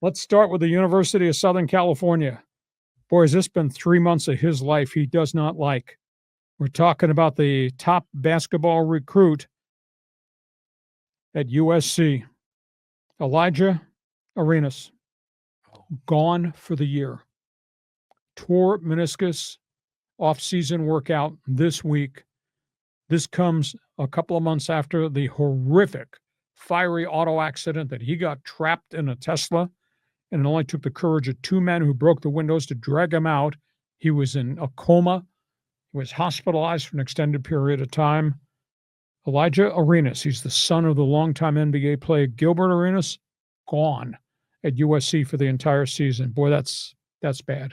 Let's start with the University of Southern California. Boy, has this been 3 months of his life he does not like. We're talking about the top basketball recruit at USC, Elijah Arenas, gone for the year. Tore meniscus, off-season workout this week. This comes a couple of months after the horrific fiery auto accident that he got trapped in a Tesla, and it only took the courage of two men who broke the windows to drag him out. He was in a coma. He was hospitalized for an extended period of time. Elijah Arenas, he's the son of the longtime NBA player Gilbert Arenas, gone at USC for the entire season. Boy, that's bad.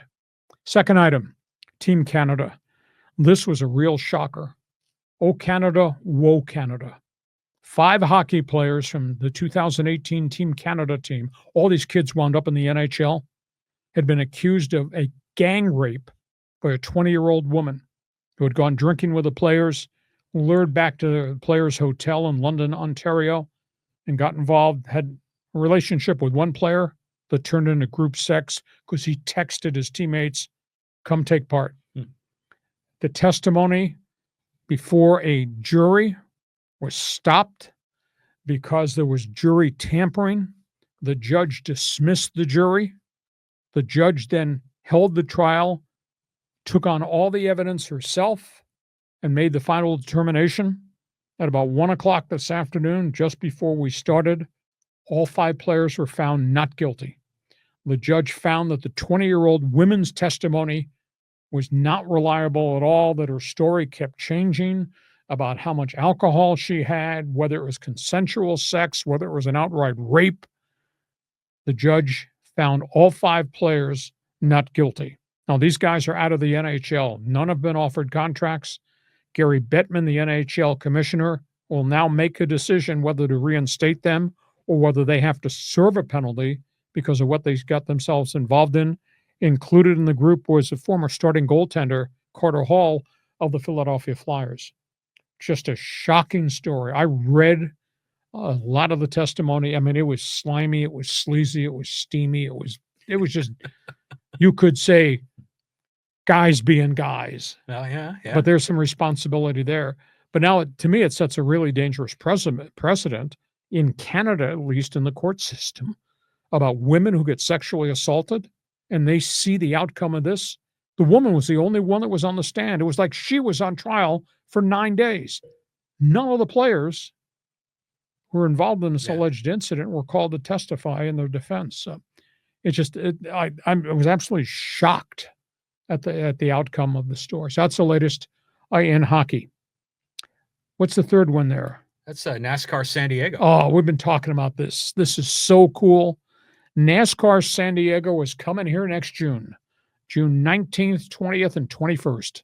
Second item, Team Canada. This was a real shocker. Oh, Canada, whoa, Canada. 5 hockey players from the 2018 Team Canada team, all these kids wound up in the NHL, had been accused of a gang rape by a 20-year-old woman who had gone drinking with the players, lured back to the players' hotel in London, Ontario, and got involved, had a relationship with one player that turned into group sex because he texted his teammates, come take part. The testimony before a jury was stopped because there was jury tampering. The judge dismissed the jury. The judge then held the trial, took on all the evidence herself, and made the final determination. At about 1 o'clock this afternoon, just before we started, all 5 players were found not guilty. The judge found that the 20-year-old woman's testimony was not reliable at all, that her story kept changing about how much alcohol she had, whether it was consensual sex, whether it was an outright rape. The judge found all 5 players not guilty. Now, these guys are out of the NHL. None have been offered contracts. Gary Bettman, the NHL commissioner, will now make a decision whether to reinstate them or whether they have to serve a penalty because of what they got themselves involved in. Included in the group was a former starting goaltender, Carter Hall, of the Philadelphia Flyers. Just a shocking story. I read a lot of the testimony. I mean, it was slimy, it was sleazy, it was steamy, it was just, you could say, guys being guys. Oh, yeah. But there's some responsibility there. But now, to me, it sets a really dangerous precedent in Canada, at least in the court system, about women who get sexually assaulted, and they see the outcome of this. The woman was the only one that was on the stand. It was like she was on trial for 9 days. None of the players who were involved in this alleged incident were called to testify in their defense. So I was absolutely shocked at the outcome of the story. So that's the latest in hockey. What's the third one there? That's NASCAR San Diego. Oh, we've been talking about this. This is so cool. NASCAR San Diego is coming here next June 19th, 20th, and 21st.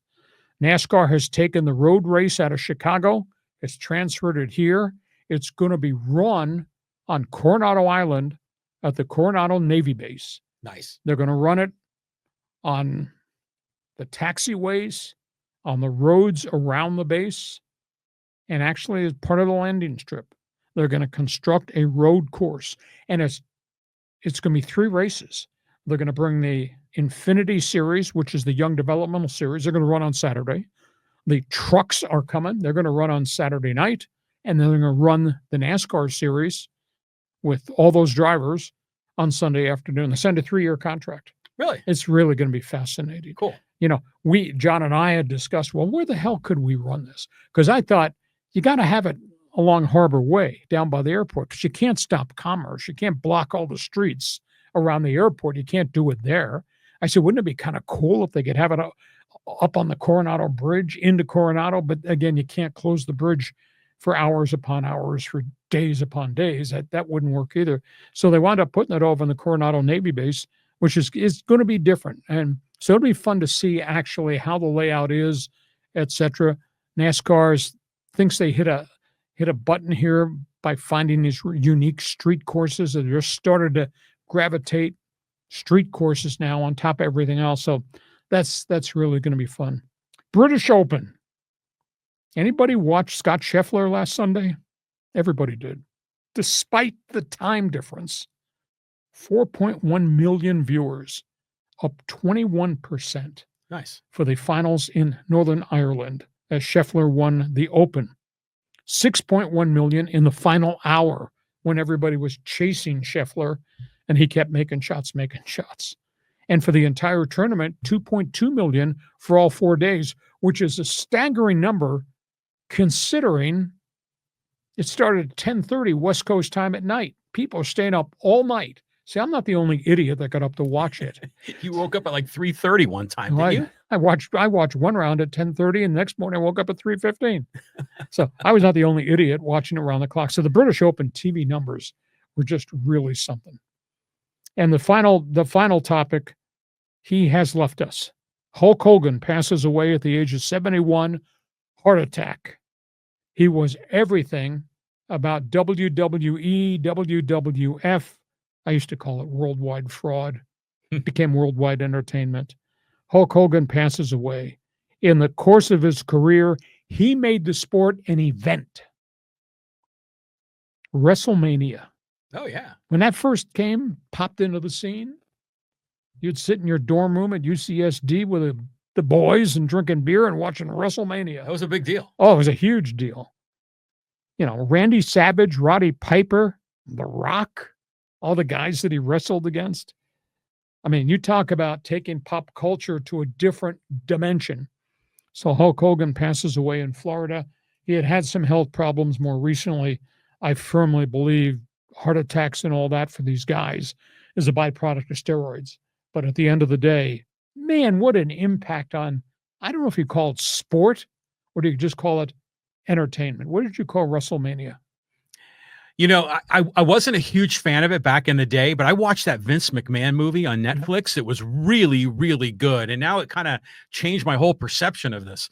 NASCAR has taken the road race out of Chicago. It's transferred it here. It's going to be run on Coronado Island at the Coronado Navy Base. Nice. They're going to run it on the taxiways, on the roads around the base, and actually as part of the landing strip. They're going to construct a road course, and it's going to be 3 races. They're going to bring the Infinity Series, which is the young developmental series. They're going to run on Saturday. The trucks are coming. They're going to run on Saturday night, and then they're going to run the NASCAR series with all those drivers on Sunday afternoon. They signed a 3-year contract. Really? It's really going to be fascinating. Cool. You know, John and I had discussed, well, where the hell could we run this? Because I thought you got to have it along Harbor Way down by the airport because you can't stop commerce. You can't block all the streets around the airport. You can't do it there. I said, wouldn't it be kind of cool if they could have it up on the Coronado Bridge into Coronado? But again, you can't close the bridge for hours upon hours, for days upon days. That wouldn't work either. So they wound up putting it over in the Coronado Navy Base, which is going to be different. And so it'll be fun to see actually how the layout is, etc. NASCAR thinks they hit a button here by finding these unique street courses that just started to gravitate street courses now on top of everything else. So that's really going to be fun. British Open. Anybody watch Scott Scheffler last Sunday? Everybody did. Despite the time difference, 4.1 million viewers, up 21% Nice. for the finals in Northern Ireland as Scheffler won the Open. 6.1 million in the final hour when everybody was chasing Scheffler and he kept making shots. And for the entire tournament, 2.2 million for all 4 days, which is a staggering number considering it started at 10:30 West Coast time at night. People are staying up all night. See, I'm not the only idiot that got up to watch it. You woke up at like 3:30 one time, Well, didn't you? I watched one round at 10:30, and the next morning I woke up at 3:15. So I was not the only idiot watching it around the clock. So the British Open TV numbers were just really something. And the final topic, he has left us. Hulk Hogan passes away at the age of 71, heart attack. He was everything about WWE, WWF. I used to call it worldwide fraud. It became worldwide entertainment. Hulk Hogan passes away. In the course of his career, he made the sport an event. WrestleMania. Oh, yeah. When that first popped into the scene, you'd sit in your dorm room at UCSD with the boys and drinking beer and watching WrestleMania. That was a big deal. Oh, it was a huge deal. You know, Randy Savage, Roddy Piper, The Rock, all the guys that he wrestled against. I mean, you talk about taking pop culture to a different dimension. So Hulk Hogan passes away in Florida. He had some health problems more recently. I firmly believe heart attacks and all that for these guys is a byproduct of steroids. But at the end of the day, man, what an impact on, I don't know if you call it sport or do you just call it entertainment? What did you call WrestleMania? You know, I wasn't a huge fan of it back in the day, but I watched that Vince McMahon movie on Netflix. It was really, really good. And now it kind of changed my whole perception of this.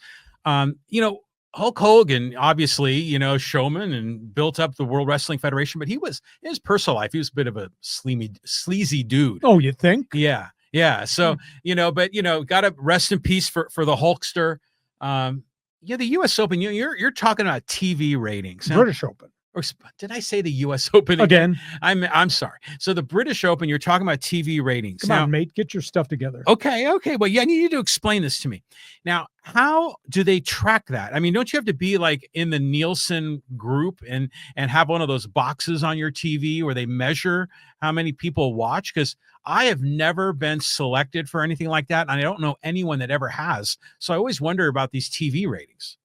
You know, Hulk Hogan, obviously, showman and built up the World Wrestling Federation, but in his personal life, he was a bit of a sleazy dude. Oh, you think? Yeah. Yeah. So, but got to rest in peace for the Hulkster. Yeah, the US Open, you're talking about TV ratings. British Open. Or did I say the U.S. Open again? I'm sorry. So the British Open, you're talking about TV ratings. Come on, mate, get your stuff together. Okay. Well, yeah, you need to explain this to me. Now, how do they track that? I mean, don't you have to be like in the Nielsen group and have one of those boxes on your TV where they measure how many people watch? Because I have never been selected for anything like that, and I don't know anyone that ever has. So I always wonder about these TV ratings.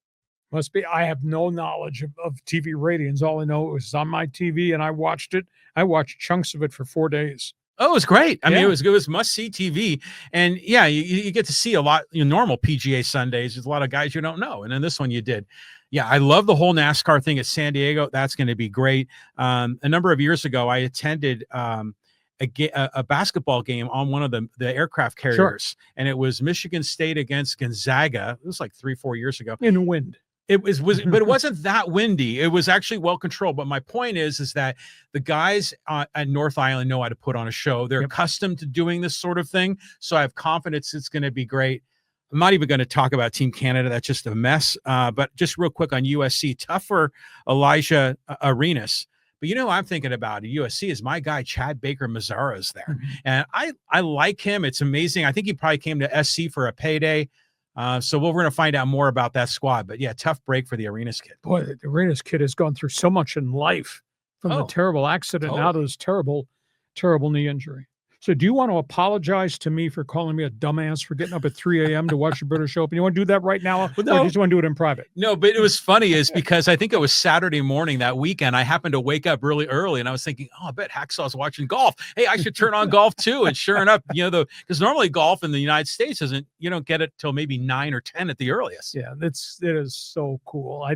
Must be. I have no knowledge of TV ratings. All I know is on my TV, and I watched it. I watched chunks of it for 4 days. Oh, it was great. I mean, it was must-see TV. And, yeah, you get to see a lot, normal PGA Sundays. There's a lot of guys you don't know. And then this one you did. Yeah, I love the whole NASCAR thing at San Diego. That's going to be great. A number of years ago, I attended a basketball game on one of the aircraft carriers. Sure. And it was Michigan State against Gonzaga. It was like 3-4 years ago. In the wind. It was, but it wasn't that windy. It was actually well controlled. But my point is that the guys at North Island know how to put on a show. They're accustomed to doing this sort of thing. So I have confidence it's going to be great. I'm not even going to talk about Team Canada. That's just a mess. But just real quick on USC, tough for Elijah Arenas. But I'm thinking about at USC is my guy, Chad Baker Mazzara's there. And I like him. It's amazing. I think he probably came to SC for a payday. So we're going to find out more about that squad. But, yeah, tough break for the Arenas kid. Boy, the Arenas kid has gone through so much in life from the terrible accident now to this terrible, terrible knee injury. So do you want to apologize to me for calling me a dumbass for getting up at 3 a.m. to watch the British Open? You want to do that right now? Or you just want to do it in private? No, but it was funny is because I think it was Saturday morning that weekend. I happened to wake up really early and I was thinking, I bet Hacksaw's watching golf. Hey, I should turn on golf too. And sure enough, because normally golf in the United States you don't get it till maybe 9 or 10 at the earliest. Yeah, it is so cool.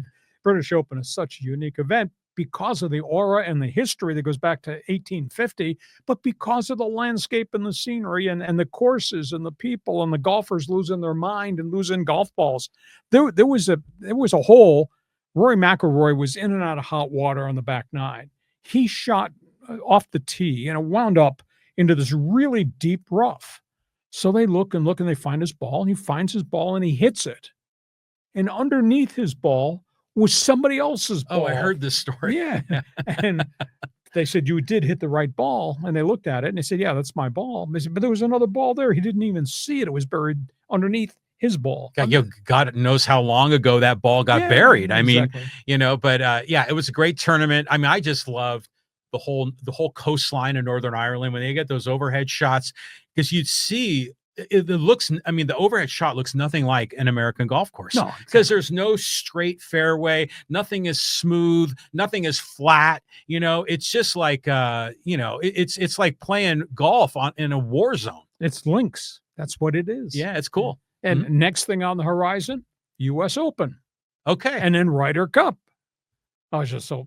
British Open is such a unique event because of the aura and the history that goes back to 1850, but because of the landscape and the scenery and the courses and the people and the golfers losing their mind and losing golf balls. There was a hole. Rory McIlroy was in and out of hot water on the back nine. He shot off the tee and it wound up into this really deep rough. So they look and they find his ball, and he finds his ball and he hits it. And underneath his ball was somebody else's ball. Oh, I heard this story. Yeah. And they said, you did hit the right ball. And they looked at it and they said, yeah, that's my ball. They said, but there was another ball there. He didn't even see it. It was buried underneath his ball. God knows how long ago that ball got buried. I mean, exactly. but yeah, it was a great tournament. I mean, I just loved the whole coastline of Northern Ireland when they get those overhead shots, because you'd see it looks, I mean, the overhead shot looks nothing like an American golf course. No, because there's no straight fairway, nothing is smooth, nothing is flat. It's just like it's like playing golf in a war zone. It's links. That's what it is. Yeah, it's cool. And next thing on the horizon, US Open. Okay. And then Ryder Cup. The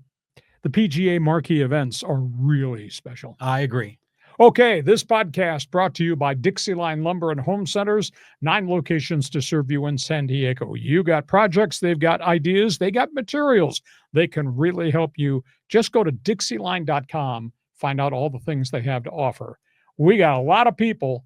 PGA marquee events are really special. I agree. Okay, this podcast brought to you by Dixieline Lumber and Home Centers, 9 locations to serve you in San Diego. You got projects, they've got ideas, they got materials. They can really help you. Just go to Dixieline.com, find out all the things they have to offer. We got a lot of people